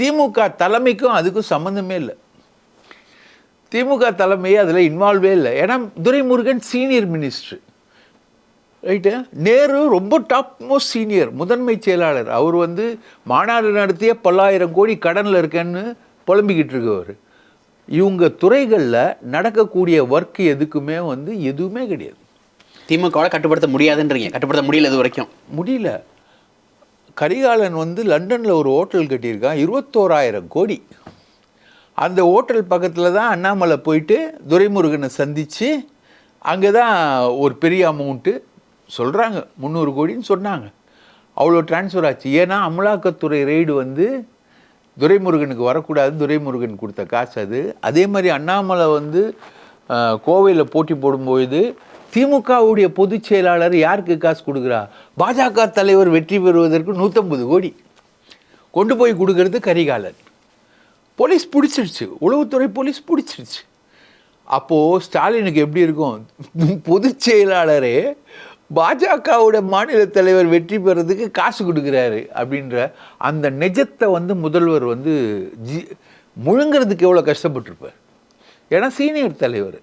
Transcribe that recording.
திமுக தலைமைக்கும் அதுக்கும் சம்மந்தமே இல்லை. திமுக தலைமையே அதில் இன்வால்வே இல்லை. ஏன்னா Duraimurugan senior minister, right. Nehru ரொம்ப டாப் மோஸ்ட் சீனியர் முதன்மை செயலாளர். அவர் வந்து மாநாடு நடத்திய 10,000 கோடி கடனில் இருக்கேன்னு புலம்பிக்கிட்டு இருக்கவர். இவங்க துறைகளில் நடக்கக்கூடிய ஒர்க் எதுக்குமே வந்து எதுவுமே கிடையாது. திமுகவால் கட்டுப்படுத்த முடியாதுன்றீங்க. கட்டுப்படுத்த முடியல, இது வரைக்கும் முடியல. கரிகாலன் வந்து லண்டனில் ஒரு ஹோட்டல் கட்டியிருக்கான், 21,000 கோடி. அந்த ஹோட்டல் பக்கத்தில் தான் அண்ணாமலை போயிட்டு துரைமுருகனை சந்தித்து அங்கே தான் ஒரு பெரிய அமௌண்ட்டு சொல்கிறாங்க, 300 கோடின்னு சொன்னாங்க. அவ்வளோ டிரான்ஸ்ஃபர் ஆச்சு. ஏன்னா அமலாக்கத்துறை ரெய்டு வந்து துரைமுருகனுக்கு வரக்கூடாது, துரைமுருகன் கொடுத்த காசு அது. அதே மாதிரி அண்ணாமலை வந்து கோவையில் போட்டி போடும்போது திமுகவுடைய பொதுச் செயலாளர் யாருக்கு காசு கொடுக்குறா? பாஜக தலைவர் வெற்றி பெறுவதற்கு 150 கோடி கொண்டு போய் கொடுக்கறது கரிகாலன். போலீஸ் பிடிச்சிருச்சு, உளவுத்துறை போலீஸ் பிடிச்சிருச்சு. அப்போது ஸ்டாலினுக்கு எப்படி இருக்கும்? பொதுச் செயலாளரே பாஜகவோட மாநில தலைவர் வெற்றி பெறதுக்கு காசு கொடுக்குறாரு அப்படின்ற அந்த நிஜத்தை வந்து முதல்வர் வந்து முழுங்கிறதுக்கு எவ்வளோ கஷ்டப்பட்டிருப்பார். ஏன்னா சீனியர் தலைவர்.